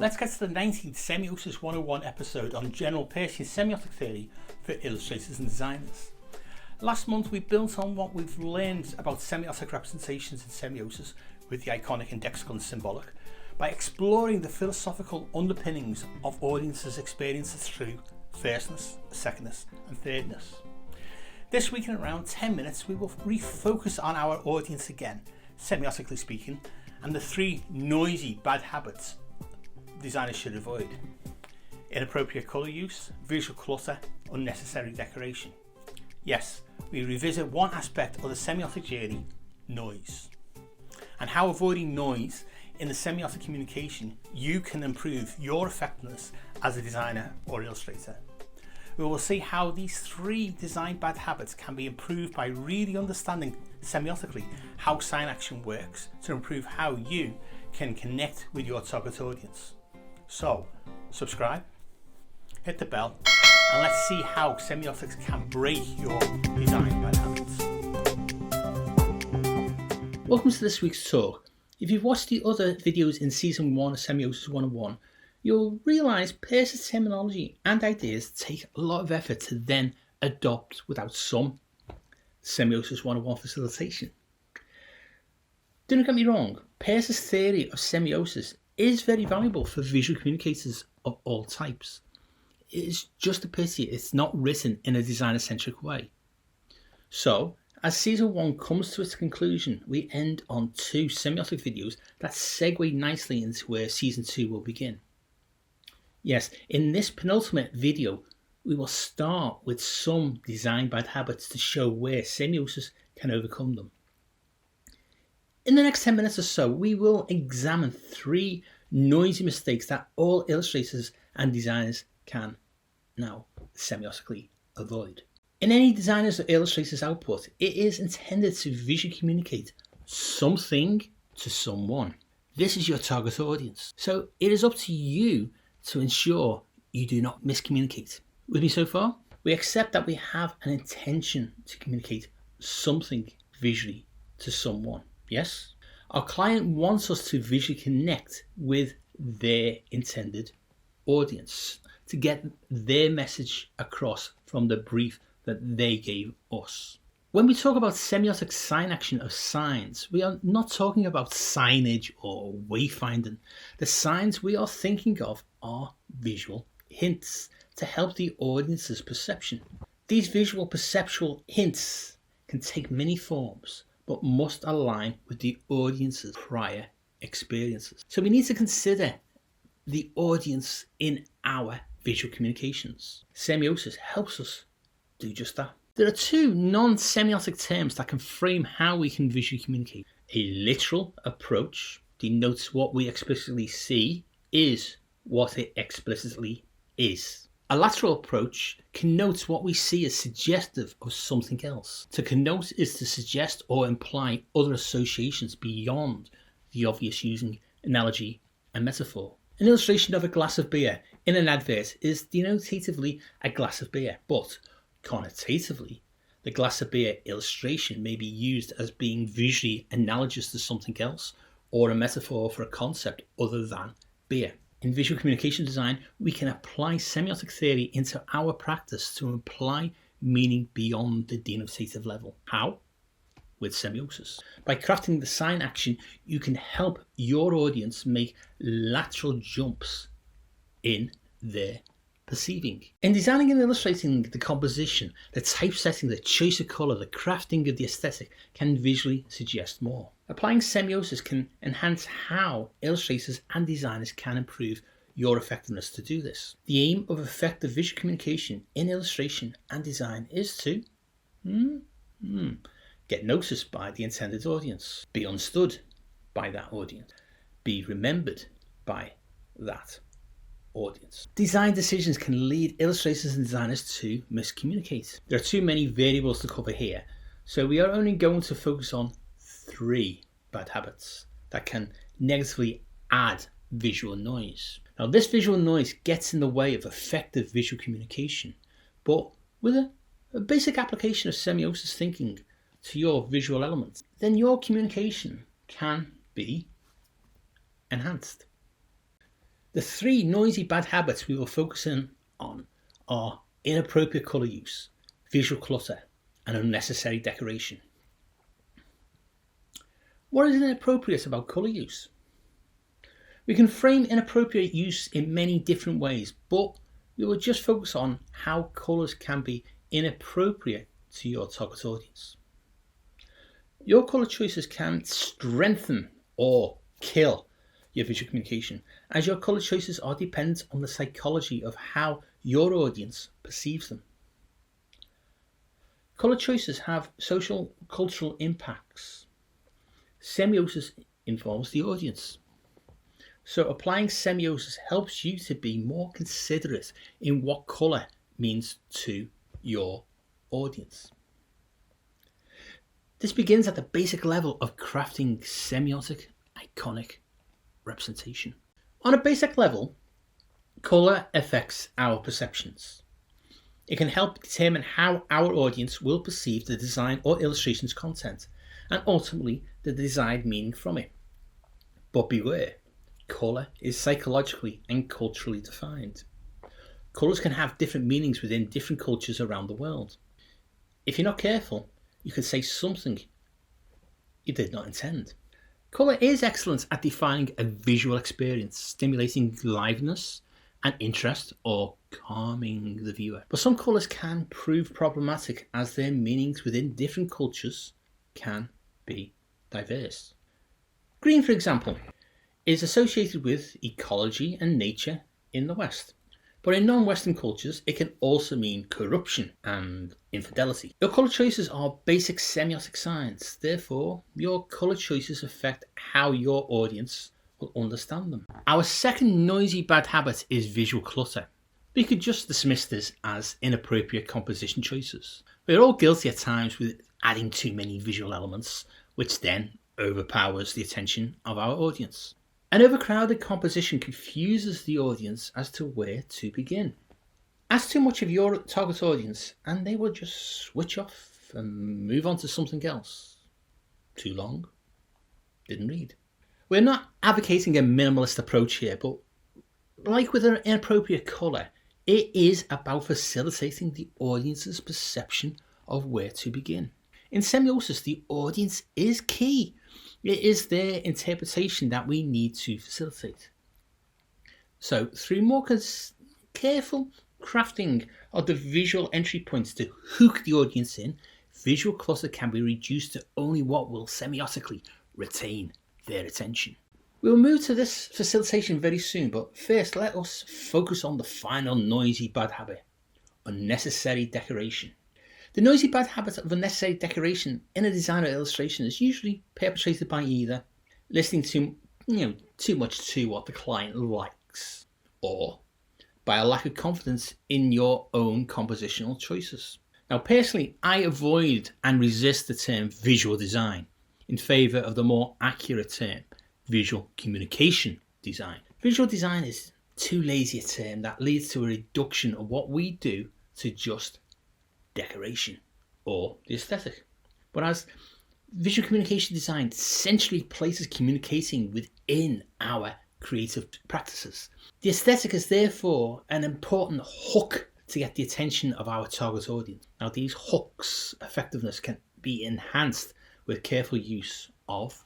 Let's get to the 19th Semiosis 101 episode on general Peircean semiotic theory for illustrators and designers. Last month we built on what we've learned about semiotic representations in semiosis with the iconic, indexical and symbolic by exploring the philosophical underpinnings of audiences' experiences through firstness, secondness and thirdness. This week in around 10 minutes we will refocus on our audience again, semiotically speaking, and the three noisy bad habits designers should avoid: inappropriate colour use, visual clutter, unnecessary decoration. Yes, we revisit one aspect of the semiotic journey, noise, and how avoiding noise in the semiotic communication you can improve your effectiveness as a designer or illustrator. We will see how these three design bad habits can be improved by really understanding semiotically how sign action works to improve how you can connect with your target audience. So, subscribe, hit the bell, and let's see how semiotics can break your design bad habits. Welcome to this week's talk. If you've watched the other videos in Season 1 of Semiosis 101, you'll realise Peirce's terminology and ideas take a lot of effort to then adopt without some Semiosis 101 facilitation. Do not get me wrong, Peirce's theory of semiosis is very valuable for visual communicators of all types. It is just a pity it's not written in a designer-centric way. So, as Season 1 comes to its conclusion, we end on two semiotic videos that segue nicely into where Season 2 will begin. Yes, in this penultimate video, we will start with some design bad habits to show where semiosis can overcome them. In the next 10 minutes or so, we will examine three noisy mistakes that all illustrators and designers can now semiotically avoid. In any designer's or illustrator's output, it is intended to visually communicate something to someone. This is your target audience. So it is up to you to ensure you do not miscommunicate. With me so far? We accept that we have an intention to communicate something visually to someone. Yes? Our client wants us to visually connect with their intended audience, to get their message across from the brief that they gave us. When we talk about semiotic sign action of signs, we are not talking about signage or wayfinding. The signs we are thinking of are visual hints to help the audience's perception. These visual perceptual hints can take many forms, but must align with the audience's prior experiences. So we need to consider the audience in our visual communications. Semiosis helps us do just that. There are two non-semiotic terms that can frame how we can visually communicate. A literal approach denotes what we explicitly see is what it explicitly is. A lateral approach connotes what we see as suggestive of something else. To connote is to suggest or imply other associations beyond the obvious using analogy and metaphor. An illustration of a glass of beer in an advert is denotatively a glass of beer, but connotatively, the glass of beer illustration may be used as being visually analogous to something else or a metaphor for a concept other than beer. In visual communication design, we can apply semiotic theory into our practice to imply meaning beyond the denotative level. How? With semiosis. By crafting the sign action, you can help your audience make lateral jumps in their perceiving. In designing and illustrating the composition, the typesetting, the choice of colour, the crafting of the aesthetic can visually suggest more. Applying semiosis can enhance how illustrators and designers can improve your effectiveness to do this. The aim of effective visual communication in illustration and design is to get noticed by the intended audience, be understood by that audience, be remembered by that audience. Design decisions can lead illustrators and designers to miscommunicate. There are too many variables to cover here, so we are only going to focus on three bad habits that can negatively add visual noise. Now, this visual noise gets in the way of effective visual communication, but with a basic application of semiosis thinking to your visual elements, then your communication can be enhanced. The three noisy bad habits we will focus in on are inappropriate colour use, visual clutter, and unnecessary decoration. What is inappropriate about colour use? We can frame inappropriate use in many different ways, but we will just focus on how colours can be inappropriate to your target audience. Your colour choices can strengthen or kill your visual communication, as your colour choices are dependent on the psychology of how your audience perceives them. Colour choices have social cultural impacts. Semiosis involves the audience. So applying semiosis helps you to be more considerate in what colour means to your audience. This begins at the basic level of crafting semiotic iconic representation. On a basic level, colour affects our perceptions. It can help determine how our audience will perceive the design or illustration's content, and ultimately the desired meaning from it. But beware, colour is psychologically and culturally defined. Colours can have different meanings within different cultures around the world. If you're not careful, you can say something you did not intend. Colour is excellent at defining a visual experience, stimulating liveliness and interest or calming the viewer. But some colours can prove problematic as their meanings within different cultures can be diverse. Green, for example, is associated with ecology and nature in the West. But in non-Western cultures, it can also mean corruption and infidelity. Your colour choices are basic semiotic science. Therefore, your colour choices affect how your audience will understand them. Our second noisy bad habit is visual clutter. We could just dismiss this as inappropriate composition choices. We're all guilty at times with adding too many visual elements, which then overpowers the attention of our audience. An overcrowded composition confuses the audience as to where to begin. Ask too much of your target audience and they will just switch off and move on to something else. Too long? Didn't read. We're not advocating a minimalist approach here, but like with an inappropriate colour, it is about facilitating the audience's perception of where to begin. In semiosis, the audience is key. It is their interpretation that we need to facilitate. So, through more careful crafting of the visual entry points to hook the audience in, visual clutter can be reduced to only what will semiotically retain their attention. We'll move to this facilitation very soon, but first let us focus on the final noisy bad habit, unnecessary decoration. The noisy bad habit of unnecessary decoration in a design or illustration is usually perpetrated by either listening too much to what the client likes, or by a lack of confidence in your own compositional choices. Now, personally, I avoid and resist the term visual design in favour of the more accurate term, visual communication design. Visual design is too lazy a term that leads to a reduction of what we do to just decoration or the aesthetic. Whereas visual communication design essentially places communicating within our creative practices. The aesthetic is therefore an important hook to get the attention of our target audience. Now, these hooks' effectiveness can be enhanced with careful use of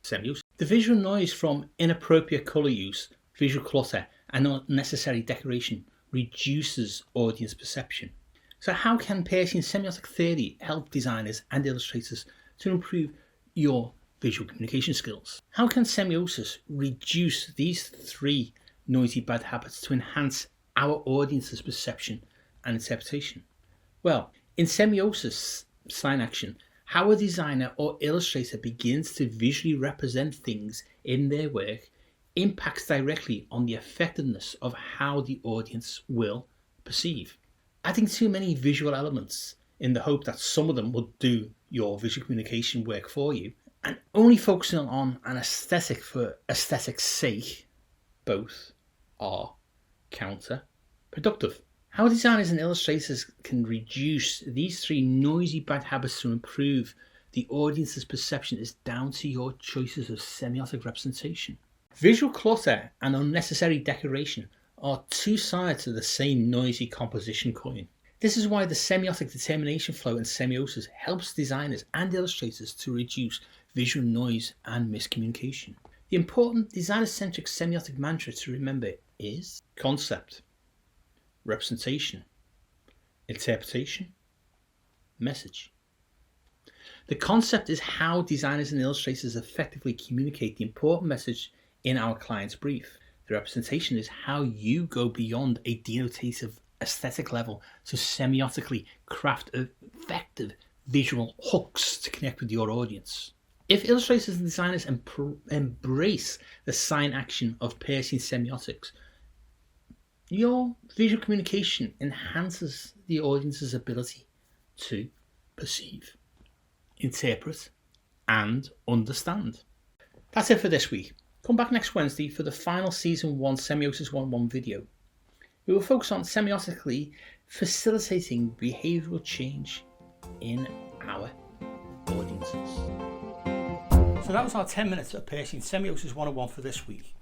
semiosis. The visual noise from inappropriate colour use, visual clutter, and unnecessary decoration reduces audience perception. So how can Peircean semiotic theory help designers and illustrators to improve your visual communication skills? How can semiosis reduce these three noisy bad habits to enhance our audience's perception and interpretation? Well, in semiosis sign action, how a designer or illustrator begins to visually represent things in their work impacts directly on the effectiveness of how the audience will perceive. Adding too many visual elements in the hope that some of them will do your visual communication work for you, and only focusing on an aesthetic for aesthetic's sake, both are counterproductive. How designers and illustrators can reduce these three noisy bad habits to improve the audience's perception is down to your choices of semiotic representation. Visual clutter and unnecessary decoration are two sides of the same noisy composition coin. This is why the semiotic determination flow in semiosis helps designers and illustrators to reduce visual noise and miscommunication. The important designer-centric semiotic mantra to remember is concept, representation, interpretation, message. The concept is how designers and illustrators effectively communicate the important message in our client's brief. The representation is how you go beyond a denotative aesthetic level to semiotically craft effective visual hooks to connect with your audience. If illustrators and designers embrace the sign action of piercing semiotics, your visual communication enhances the audience's ability to perceive, interpret, and understand. That's it for this week. Come back next Wednesday for the final Season 1 Semiosis 101 video. We will focus on semiotically facilitating behavioural change in our audiences. So that was our 10 minutes of piercing Semiosis 101 for this week.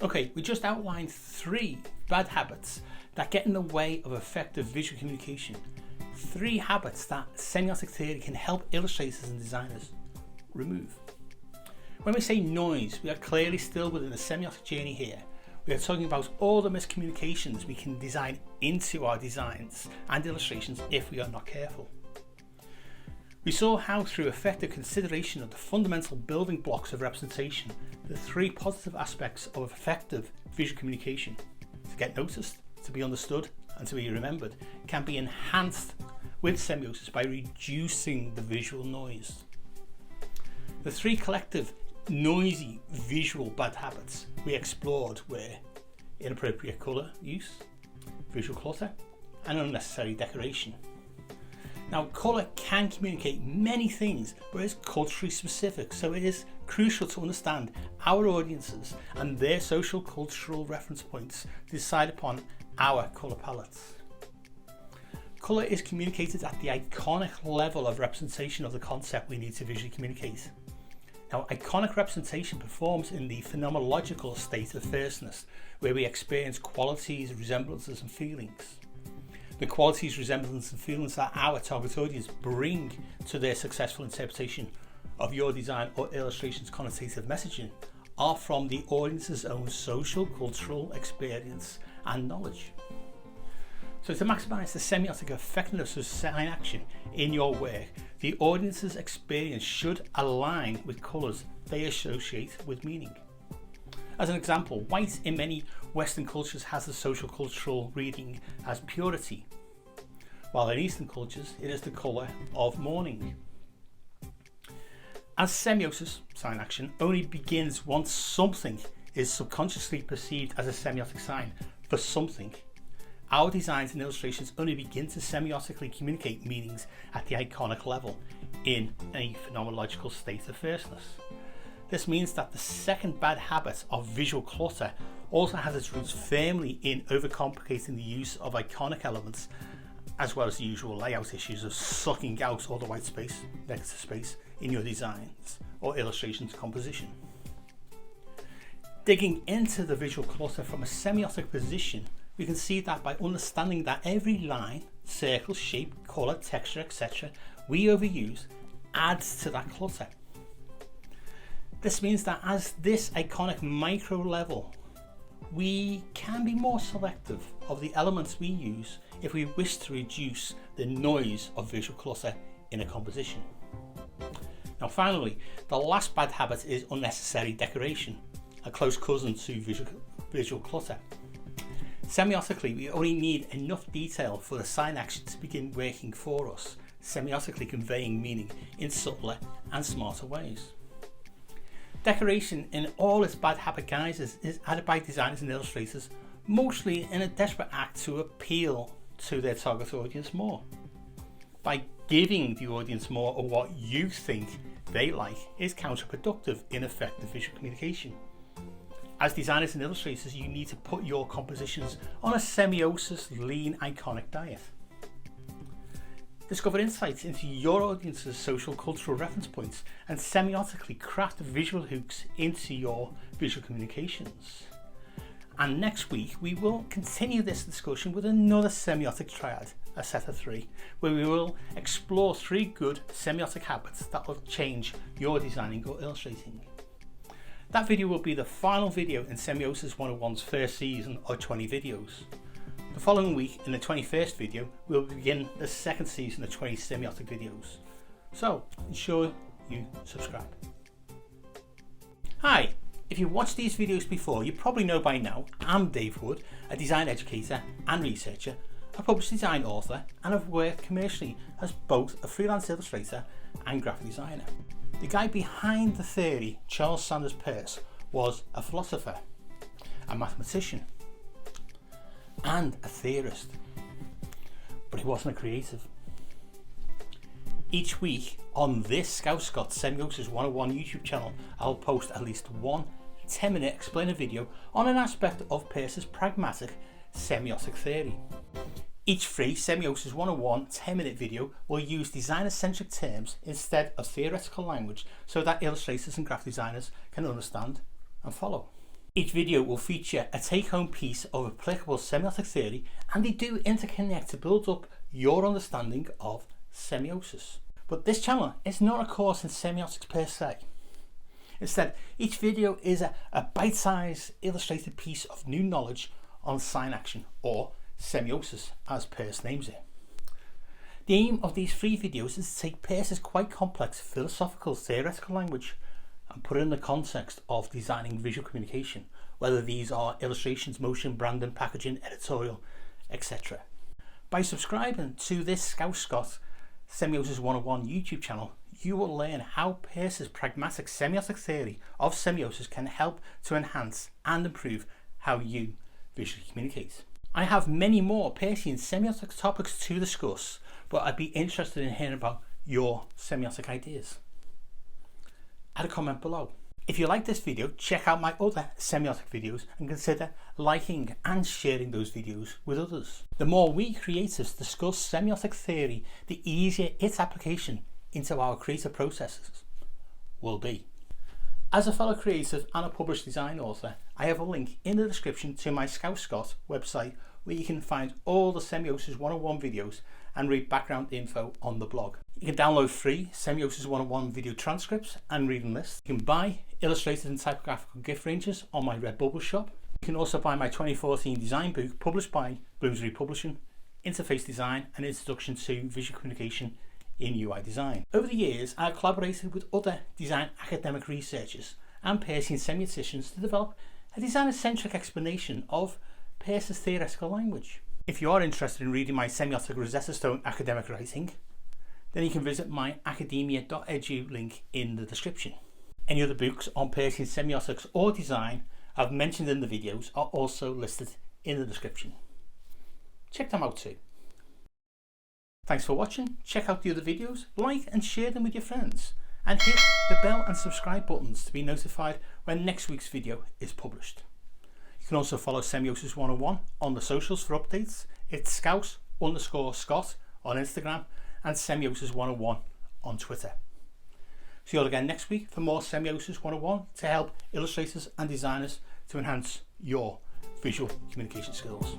Okay, we just outlined 3 bad habits that get in the way of effective visual communication. 3 habits that semiotic theory can help illustrators and designers remove. When we say noise, we are clearly still within the semiotic journey here. We are talking about all the miscommunications we can design into our designs and illustrations if we are not careful. We saw how through effective consideration of the fundamental building blocks of representation, the 3 positive aspects of effective visual communication, to get noticed, to be understood, and to be remembered, can be enhanced with semiosis by reducing the visual noise. The 3 collective noisy visual bad habits we explored were inappropriate colour use, visual clutter, and unnecessary decoration. Now, colour can communicate many things, but is culturally specific, so it is crucial to understand our audiences and their social cultural reference points to decide upon our colour palettes. Colour is communicated at the iconic level of representation of the concept we need to visually communicate. Now, iconic representation performs in the phenomenological state of firstness, where we experience qualities, resemblances, and feelings. The qualities, resemblances, and feelings that our target audience bring to their successful interpretation of your design or illustration's connotative messaging are from the audience's own social, cultural experience and knowledge. So to maximise the semiotic effectiveness of sign action in your work, the audience's experience should align with colours they associate with meaning. As an example, white in many Western cultures has the social cultural reading as purity, while in Eastern cultures it is the colour of mourning. As semiosis, sign action, only begins once something is subconsciously perceived as a semiotic sign for something, our designs and illustrations only begin to semiotically communicate meanings at the iconic level in a phenomenological state of firstness. This means that the second bad habit of visual clutter also has its roots firmly in overcomplicating the use of iconic elements, as well as the usual layout issues of sucking out all the white space, negative space, in your designs or illustrations composition. Digging into the visual clutter from a semiotic position, we can see that by understanding that every line, circle, shape, colour, texture, etc. we overuse adds to that clutter. This means that as this iconic micro level, we can be more selective of the elements we use if we wish to reduce the noise of visual clutter in a composition. Now finally, the last bad habit is unnecessary decoration, a close cousin to visual clutter. Semiotically, we only need enough detail for the sign action to begin working for us, semiotically conveying meaning in subtler and smarter ways. Decoration in all its bad habit guises is added by designers and illustrators, mostly in a desperate act to appeal to their target audience more. By giving the audience more of what you think they like is counterproductive in effective visual communication. As designers and illustrators, you need to put your compositions on a semiosis lean iconic diet. Discover insights into your audience's social cultural reference points and semiotically craft visual hooks into your visual communications. And next week we will continue this discussion with another semiotic triad, a set of 3, where we will explore 3 good semiotic habits that will change your designing or illustrating. That video will be the final video in Semiosis 101's first season of 20 videos. The following week, in the 21st video, we'll begin the second season of 20 semiotic videos. So ensure you subscribe. Hi! If you've watched these videos before, you probably know by now I'm Dave Wood, a design educator and researcher, a published design author, and I've worked commercially as both a freelance illustrator and graphic designer. The guy behind the theory, Charles Sanders Peirce, was a philosopher, a mathematician, and a theorist, but he wasn't a creative. Each week on this Scouse-Scot Semiosis 101 YouTube channel, I'll post at least one 10-minute explainer video on an aspect of Peirce's pragmatic semiotic theory. Each free Semiosis 101 10-minute video will use designer-centric terms instead of theoretical language so that illustrators and graphic designers can understand and follow. Each video will feature a take-home piece of applicable semiotic theory, and they do interconnect to build up your understanding of semiosis. But this channel is not a course in semiotics per se. Instead, each video is a bite-sized illustrated piece of new knowledge on sign action, or semiosis as Peirce names it. The aim of these 3 videos is to take Peirce's quite complex philosophical theoretical language and put it in the context of designing visual communication, whether these are illustrations, motion, branding, packaging, editorial, etc. By subscribing to this Scouse-Scot Semiosis 101 YouTube channel, you will learn how Peirce's pragmatic semiotic theory of semiosis can help to enhance and improve how you visually communicate. I have many more Peircean semiotic topics to discuss, but I'd be interested in hearing about your semiotic ideas. Add a comment below. If you like this video, check out my other semiotic videos and consider liking and sharing those videos with others. The more we creatives discuss semiotic theory, the easier its application into our creative processes will be. As a fellow creative and a published design author, I have a link in the description to my Scouse-Scot website where you can find all the Semiosis 101 videos and read background info on the blog. You can download free Semiosis 101 video transcripts and reading lists. You can buy illustrated and typographical gift ranges on my Redbubble shop. You can also buy my 2014 design book published by Bloomsbury Publishing, Interface Design and Introduction to Visual Communication in UI Design. Over the years, I have collaborated with other design academic researchers and Peircean semioticians to develop a designer-centric explanation of Peirce's theoretical language. If you are interested in reading my semiotic Rosetta Stone academic writing, then you can visit my academia.edu link in the description. Any other books on Peircean semiotics or design I've mentioned in the videos are also listed in the description. Check them out too. Thanks for watching. Check out the other videos, like and share them with your friends, and hit the bell and subscribe buttons to be notified when next week's video is published. You can also follow Semiosis 101 on the socials for updates. It's Scouse_Scot on Instagram and Semiosis 101 on Twitter. See you all again next week for more Semiosis 101 to help illustrators and designers to enhance your visual communication skills.